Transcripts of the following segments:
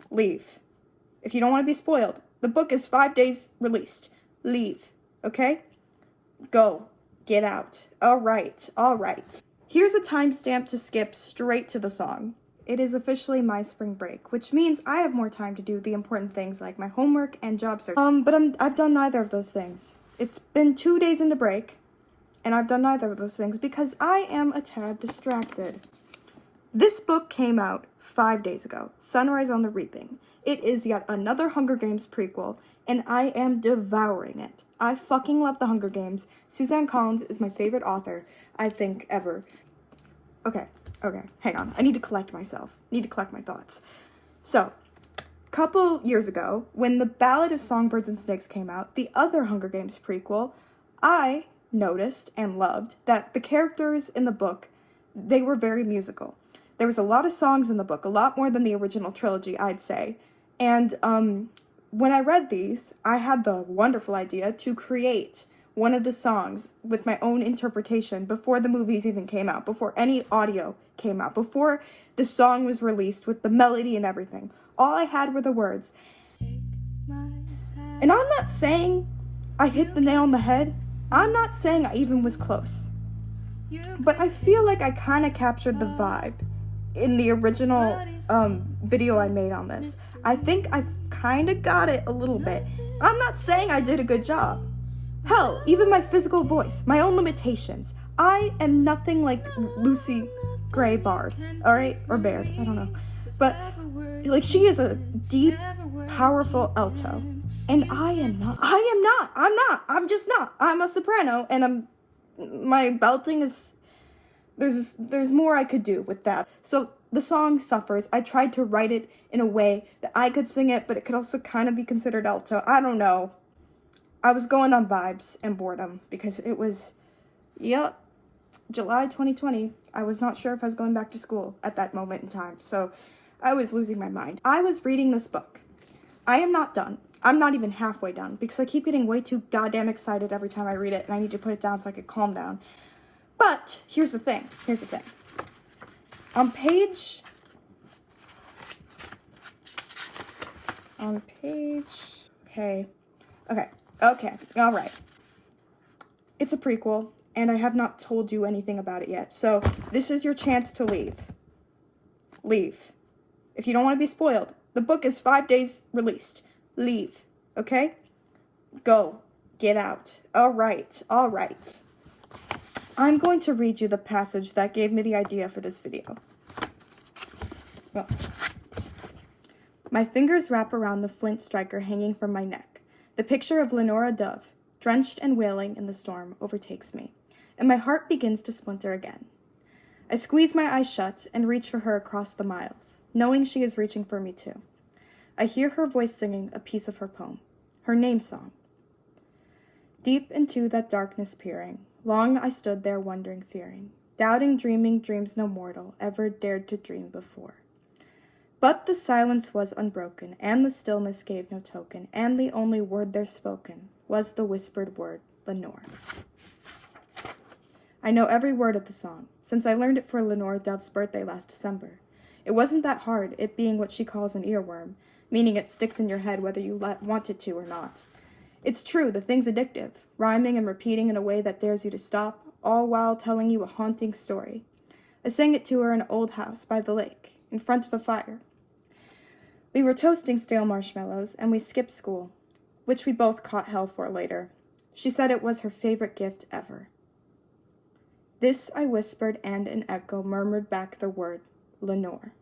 Leave. If you don't want to be spoiled, the book is 5 days released. Leave. Okay? Go. Get out. All right. Here's a timestamp to skip straight to the song. It is officially my spring break, which means I have more time to do the important things like my homework and job search. But I've done neither of those things. It's been 2 days into break, and I've done neither of those things because I am a tad distracted. This book came out 5 days ago, Sunrise on the Reaping. It is yet another Hunger Games prequel, and I am devouring it. I fucking love the Hunger Games. Suzanne Collins is my favorite author, I think, ever. Okay, hang on. I need to collect myself. Need to collect my thoughts. So, couple years ago, when The Ballad of Songbirds and Snakes came out, the other Hunger Games prequel, I noticed and loved that the characters in the book, they were very musical. There was a lot of songs in the book, a lot more than the original trilogy, I'd say. And when I read these, I had the wonderful idea to create one of the songs with my own interpretation before the movies even came out, before any audio came out, before the song was released with the melody and everything. All I had were the words. And I'm not saying I hit the nail on the head. I'm not saying I even was close. But I feel like I kind of captured the vibe in the original video I made on this. I think I kind of got it a little bit. I'm not saying I did a good job. Hell, even my physical voice, my own limitations. I am nothing like Lucy Gray Bard, alright? Or Baird, I don't know. But, like, she is a deep, powerful alto. And I'm just not. I'm a soprano, and my belting is, there's more I could do with that. So, the song suffers. I tried to write it in a way that I could sing it, but it could also kind of be considered alto. I don't know. I was going on vibes and boredom because it was, July 2020. I was not sure if I was going back to school at that moment in time, so I was losing my mind. I was reading this book. I am not done. I'm not even halfway done because I keep getting way too goddamn excited every time I read it, and I need to put it down so I can calm down. But here's the thing. On page, okay, all right. It's a prequel, and I have not told you anything about it yet, so this is your chance to leave. Leave. If you don't want to be spoiled, the book is 5 days released. Leave, okay? Go. Get out. All right. I'm going to read you the passage that gave me the idea for this video. Well, my fingers wrap around the flint striker hanging from my neck. The picture of Lenora Dove, drenched and wailing in the storm, overtakes me, and my heart begins to splinter again. I squeeze my eyes shut and reach for her across the miles, knowing she is reaching for me too. I hear her voice singing a piece of her poem, her name song. Deep into that darkness peering, long I stood there wondering, fearing, doubting, dreaming dreams no mortal ever dared to dream before. But the silence was unbroken, and the stillness gave no token, and the only word there spoken was the whispered word, Lenore. I know every word of the song, since I learned it for Lenora Dove's birthday last December. It wasn't that hard, it being what she calls an earworm, meaning it sticks in your head whether you want it to or not. It's true, the thing's addictive, rhyming and repeating in a way that dares you to stop, all while telling you a haunting story. I sang it to her in an old house by the lake, in front of a fire. We were toasting stale marshmallows, and we skipped school, which we both caught hell for later. She said it was her favorite gift ever. This I whispered, and an echo murmured back the word, Lenore.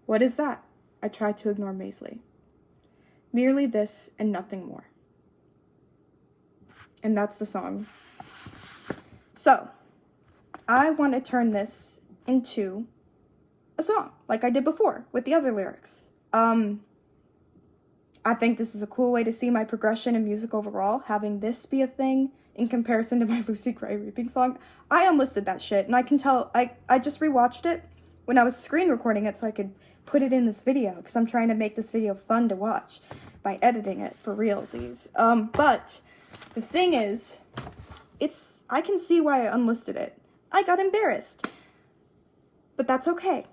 What is that? I tried to ignore Maisley. Merely this and nothing more. And that's the song. So, I want to turn this into a song, like I did before, with the other lyrics. I think this is a cool way to see my progression in music overall, having this be a thing in comparison to my Lucy Gray Reaping song. I unlisted that shit, and I can tell, I just rewatched it when I was screen recording it so I could put it in this video, because I'm trying to make this video fun to watch by editing it for realsies. But the thing is, I can see why I unlisted it. I got embarrassed. But that's okay.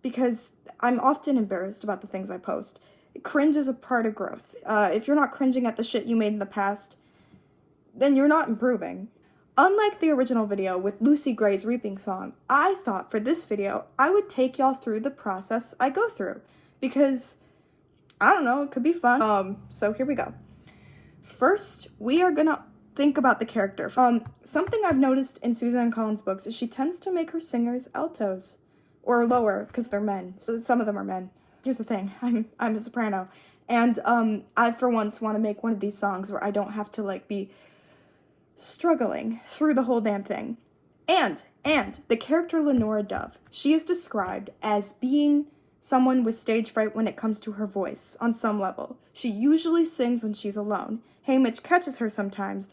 because I'm often embarrassed about the things I post. Cringe is a part of growth. If you're not cringing at the shit you made in the past, then you're not improving. Unlike the original video with Lucy Gray's Reaping Song, I thought for this video, I would take y'all through the process I go through. Because, I don't know, it could be fun. So here we go. First, we are gonna think about the character. Something I've noticed in Suzanne Collins' books is she tends to make her singers altos. Or lower, because they're men. So some of them are men. Here's the thing, I'm a soprano. And I, for once, want to make one of these songs where I don't have to, like, be struggling through the whole damn thing. And the character Lenora Dove, she is described as being someone with stage fright when it comes to her voice, on some level. She usually sings when she's alone. Haymitch catches her sometimes,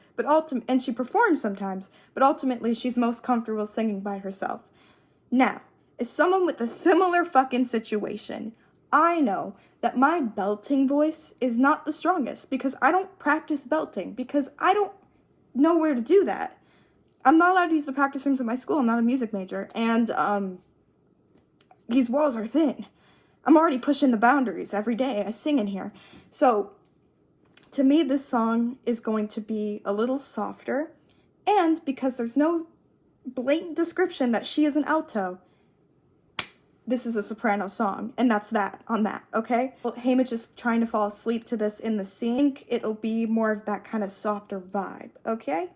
and she performs sometimes, but ultimately she's most comfortable singing by herself. Now, as someone with a similar fucking situation, I know that my belting voice is not the strongest because I don't practice belting, because I don't know where to do that. I'm not allowed to use the practice rooms at my school. I'm not a music major, and these walls are thin. I'm already pushing the boundaries every day I sing in here. So, to me, this song is going to be a little softer, and because there's no blatant description that she is an alto, this is a soprano song, and that's that on that, okay? Well, Haymitch is trying to fall asleep to this in the scene. I think it'll be more of that kind of softer vibe, okay?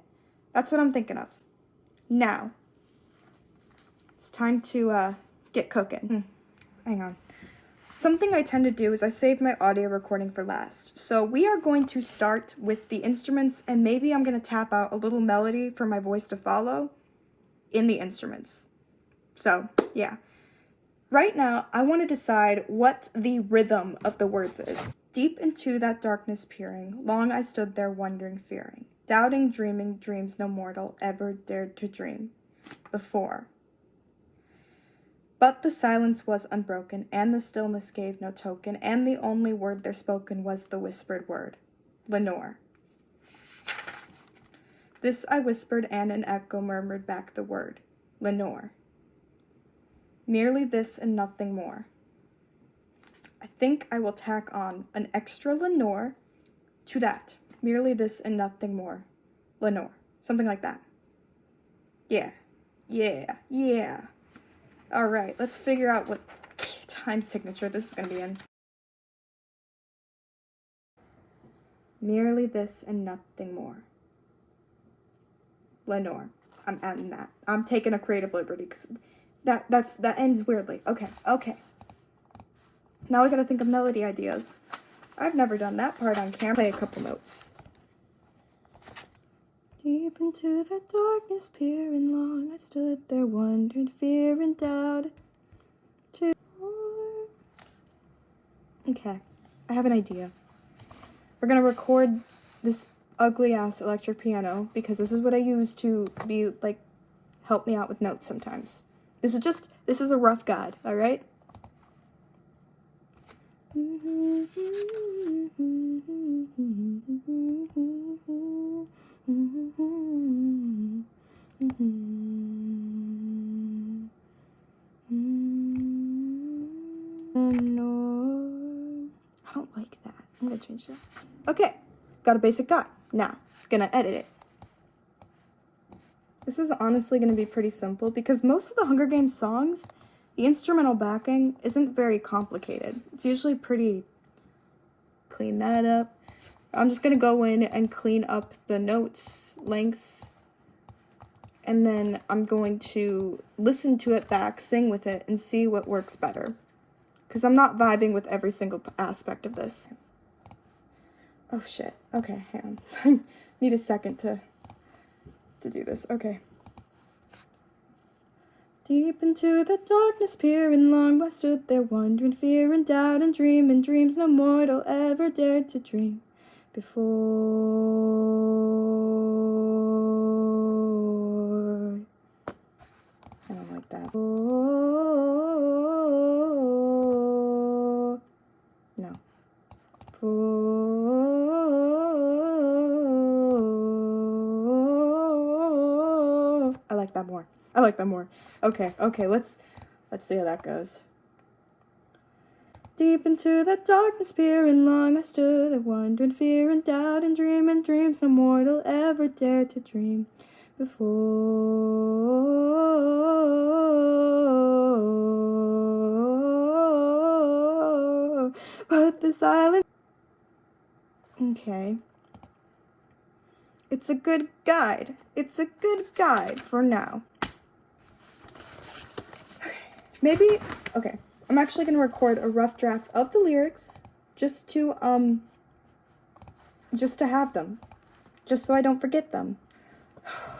That's what I'm thinking of. Now, it's time to get cooking. Hang on. Something I tend to do is I save my audio recording for last. So we are going to start with the instruments, and maybe I'm going to tap out a little melody for my voice to follow in the instruments. So, yeah. Right now, I want to decide what the rhythm of the words is. Deep into that darkness peering, long I stood there wondering, fearing, doubting, dreaming, dreams no mortal ever dared to dream before. But the silence was unbroken, and the stillness gave no token, and the only word there spoken was the whispered word, Lenore. This I whispered, and an echo murmured back the word, Lenore. Merely this and nothing more. I think I will tack on an extra Lenore to that. Merely this and nothing more. Lenore. Something like that. Yeah. Alright, let's figure out what time signature this is going to be in. Merely this and nothing more. Lenore. I'm adding that. I'm taking a creative liberty because that ends weirdly. Okay. Now I gotta think of melody ideas. I've never done that part on camera. Play a couple notes. Deep into the darkness peering long, I stood there wondering, fear and doubt. Okay, I have an idea. We're gonna record this ugly ass electric piano because this is what I use to be like help me out with notes sometimes. This is a rough guide, all right? I don't like that. I'm gonna change that. Okay, got a basic guide. Now, gonna edit it. This is honestly going to be pretty simple because most of the Hunger Games songs, the instrumental backing isn't very complicated. It's usually pretty... Clean that up. I'm just going to go in and clean up the notes, lengths, and then I'm going to listen to it back, sing with it, and see what works better. Because I'm not vibing with every single aspect of this. Oh shit. Okay, hang on. I need a second to do this. Okay. Deep into the darkness peering long, I stood there wondering, fear and doubt and dreaming dreams no mortal ever dared to dream before. I don't like that. No. I like that more. Okay, let's see how that goes. Deep into that darkness peering, long I stood there, wondering, fear and doubt and dreaming dreams no mortal ever dared to dream before. But the silence... Okay. It's a good guide. It's a good guide for now. Maybe, okay. I'm actually going to record a rough draft of the lyrics just to have them. Just so I don't forget them.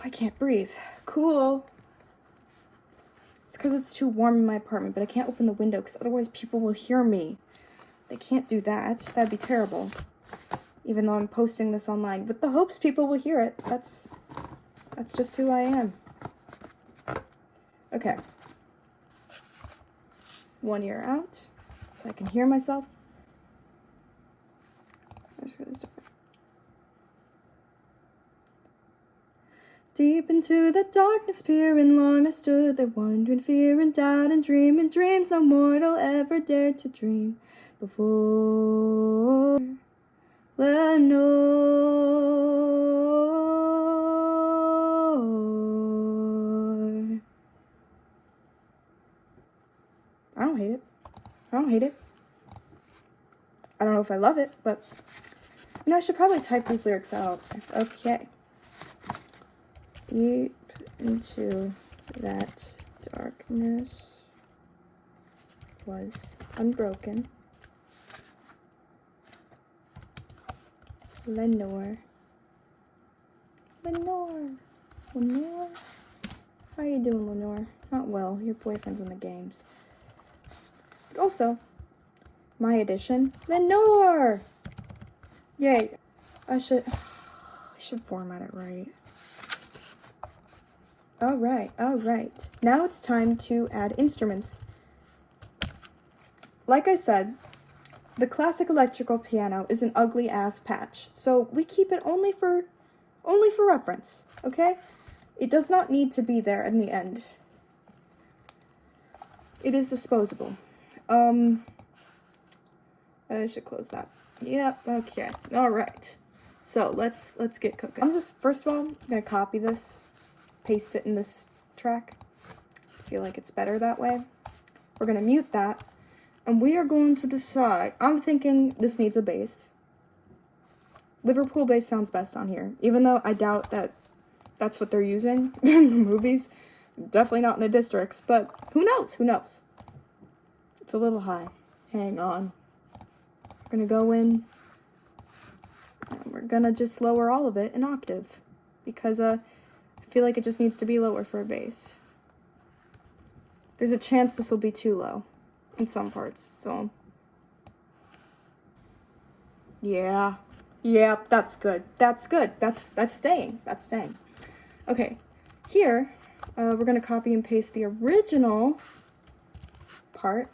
I can't breathe. Cool. It's because it's too warm in my apartment, but I can't open the window because otherwise people will hear me. They can't do that. That'd be terrible. Even though I'm posting this online. With the hopes people will hear it. That's just who I am. Okay. 1 ear out, so I can hear myself. Deep into the darkness peering, long I stood there wondering, fear and doubt and dreaming dreams no mortal ever dared to dream before. Lenore. I don't hate it. I don't hate it. I don't know if I love it, but I should probably type these lyrics out. Okay. Deep into that darkness was unbroken. Lenore. Lenore. Lenore. How you doing, Lenore? Not well. Your boyfriend's in the games. Also, my edition, Lenore! Yay. I should format it right. Alright. Now it's time to add instruments. Like I said, the classic electrical piano is an ugly ass patch, so we keep it only for reference, okay? It does not need to be there in the end. It is disposable. I should close that. Yep, okay. Alright. So let's get cooking. I'm just, first of all, gonna copy this, paste it in this track. I feel like it's better that way. We're gonna mute that, and we are going to decide. I'm thinking this needs a bass. Liverpool bass sounds best on here, even though I doubt that that's what they're using in the movies. Definitely not in the districts, but who knows? Who knows? It's a little high. Hang on. We're gonna go in, and we're gonna just lower all of it an octave, because I feel like it just needs to be lower for a bass. There's a chance this will be too low in some parts, so yeah, that's good. That's staying. Okay, here we're gonna copy and paste the original part.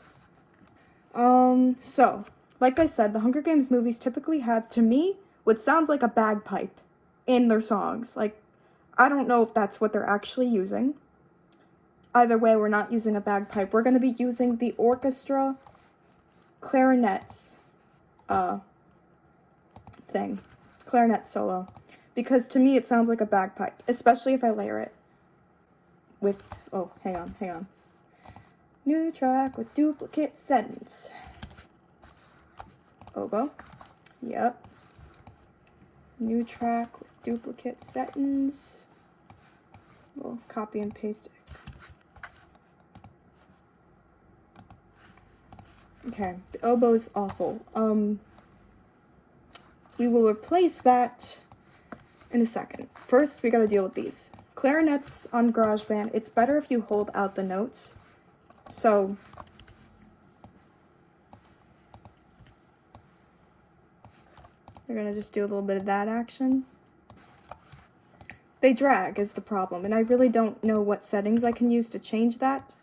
So like I said, the Hunger Games movies typically have, to me, what sounds like a bagpipe in their songs. Like, I don't know if that's what they're actually using. Either way, we're not using a bagpipe. We're going to be using the orchestra clarinets thing. Clarinet solo. Because to me, it sounds like a bagpipe. Especially if I layer it with... Oh, hang on. New track with duplicate settings. Oboe. Yep. New track with duplicate settings. We'll copy and paste it. Okay, the oboe is awful. We will replace that in a second. First, we gotta deal with these. Clarinets on GarageBand, it's better if you hold out the notes. So... we're gonna just do a little bit of that action. They drag is the problem, and I really don't know what settings I can use to change that.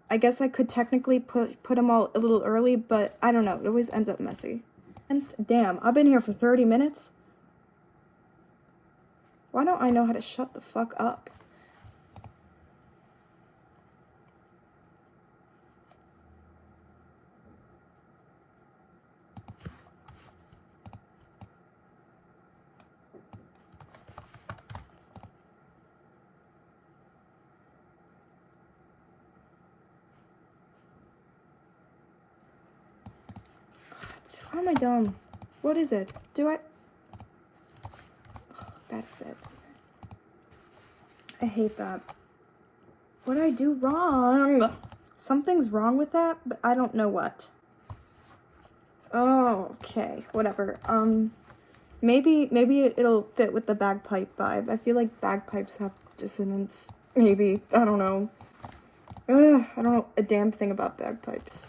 I guess I could technically put them all a little early, but I don't know. It always ends up messy. And damn, I've been here for 30 minutes. Why don't I know how to shut the fuck up? Why am I dumb? What is it? Do I? That's it. I hate that. What did I do wrong? Something's wrong with that, but I don't know what. Oh, okay. Whatever. Maybe it'll fit with the bagpipe vibe. I feel like bagpipes have dissonance. Maybe. I don't know. I don't know a damn thing about bagpipes.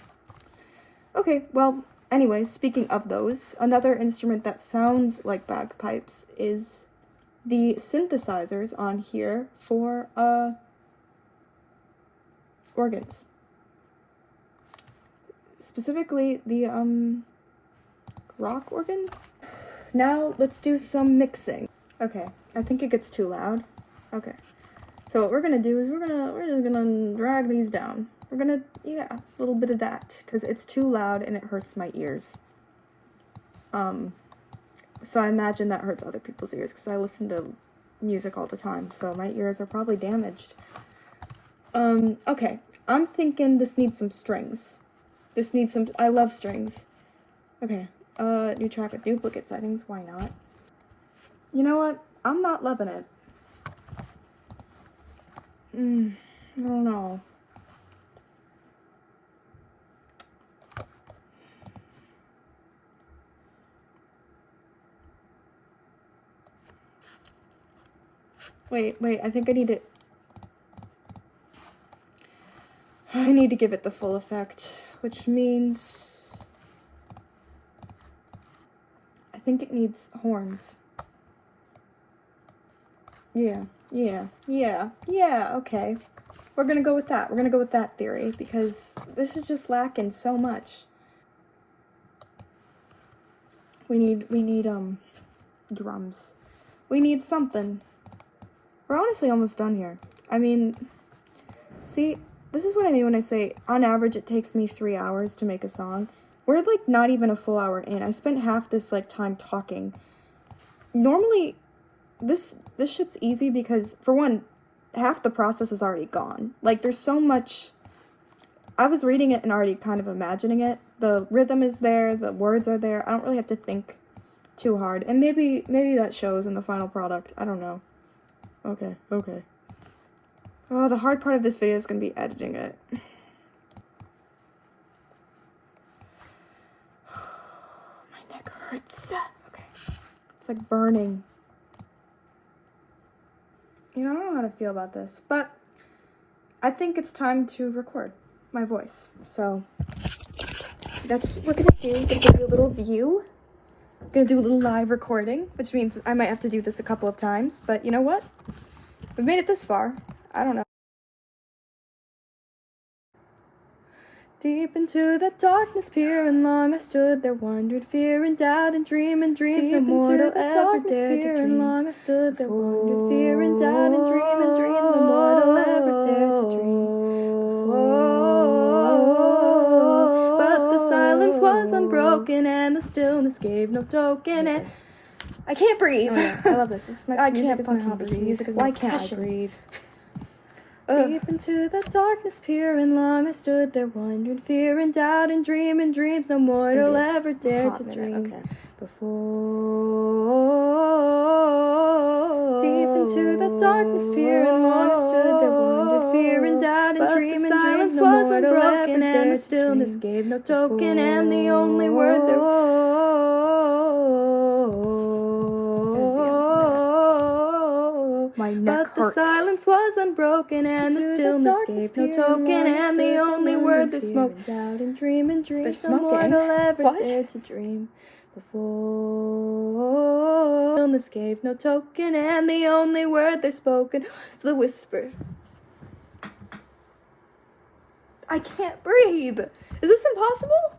Okay, well, anyway, speaking of those, another instrument that sounds like bagpipes is the synthesizers on here for, organs. Specifically, the, rock organ? Now, let's do some mixing. Okay, I think it gets too loud. Okay. So what we're gonna do is we're just gonna drag these down. We're gonna, yeah, a little bit of that, because it's too loud and it hurts my ears. So I imagine that hurts other people's ears, because I listen to music all the time, so my ears are probably damaged. Okay, I'm thinking this needs some strings. This needs some, I love strings. Okay, new track with duplicate settings, why not? You know what? I'm not loving it. I don't know. Wait, I think I need to give it the full effect, which means I think it needs horns. Yeah, okay. We're gonna go with that. We're gonna go with that theory, because this is just lacking so much. We need, drums. We need something. We're honestly almost done here. I mean, see, this is what I mean when I say, on average, it takes me 3 hours to make a song. We're, like, not even a full hour in. I spent half this, like, time talking. Normally, this shit's easy because, for one, half the process is already gone. Like, there's so much... I was reading it and already kind of imagining it. The rhythm is there, the words are there. I don't really have to think too hard. And maybe that shows in the final product. I don't know. Okay. Oh, the hard part of this video is going to be editing it. My neck hurts. Okay. It's like burning. You know, I don't know how to feel about this, but I think it's time to record my voice. So that's what we're going to do. We're going to give you a little view. I'm going to do a little live recording, which means I might have to do this a couple of times, but you know what? We've made it this far. I don't know. Deep into the darkness, peering long, I stood there, wondered, fear and doubt and dreams no mortal ever dared to dream. Long, I stood there, wondered, fear and doubt and dreams no mortal ever dared to dream. But the silence was unbroken and the stillness gave no token. And I can't breathe. Oh, yeah. I love this. This is my music is my hobby. Music is my passion. Why can't I breathe? Deep into the darkness, peering long, I stood there, wondering, fear and doubt and dreams no mortal ever dared to dream. Okay. Before. Deep into the darkness, peering long, I stood there, wondered, fear and doubt and dreams no mortal ever dared and the stillness gave no token, and the only word there. My neck hurts. But the silence was unbroken and the stillness gave no token, and the only word they smoked out and dreams no mortal ever dared to dream before. Stillness gave no token, and the only word they spoken was the whisper. I can't breathe. Is this impossible?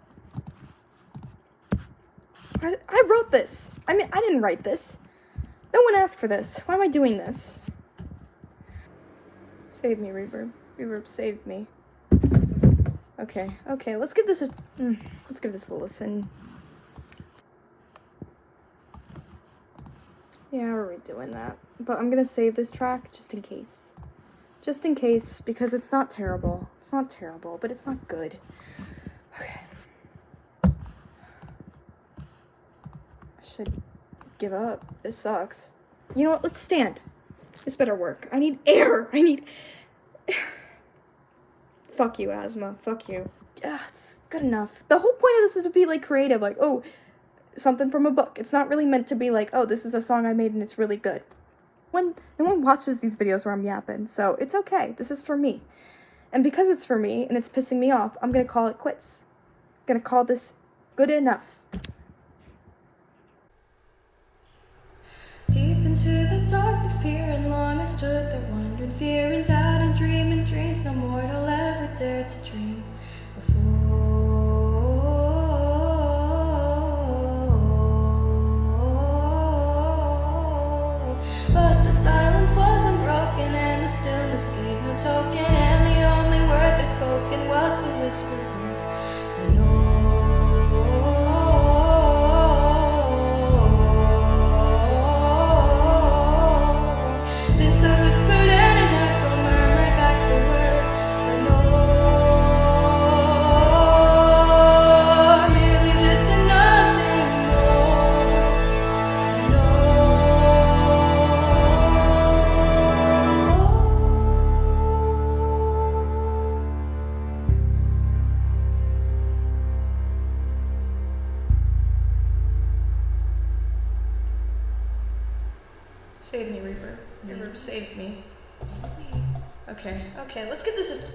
I wrote this. I mean, I didn't write this. No one asked for this. Why am I doing this? Save me, Reverb. Reverb, save me. Okay, let's give this a listen. Yeah, we're redoing that. But I'm gonna save this track just in case. Just in case, because it's not terrible. It's not terrible, but it's not good. Okay. should give up. This sucks. You know what? Let's stand. This better work. I need air. I need air. Fuck you, asthma. Fuck you. It's good enough. The whole point of this is to be, like, creative. Like, oh, something from a book. It's not really meant to be like, oh, this is a song I made and it's really good. No one watches these videos where I'm yapping, so it's okay. This is for me. And because it's for me and it's pissing me off, I'm gonna call it quits. I'm gonna call this good enough. Deep into the darkness, peering long, I stood there wondering, fear and doubt and dreaming dreams no mortal ever dared to dream before. But the silence wasn't broken and the stillness gave no token, and the only word that spoken was the whispered word, Lenora. This I whispered and an echo murmured back the word, Lenora. Merely this and nothing more, Save me, Reaper. Reaper, save me. Okay, let's get this.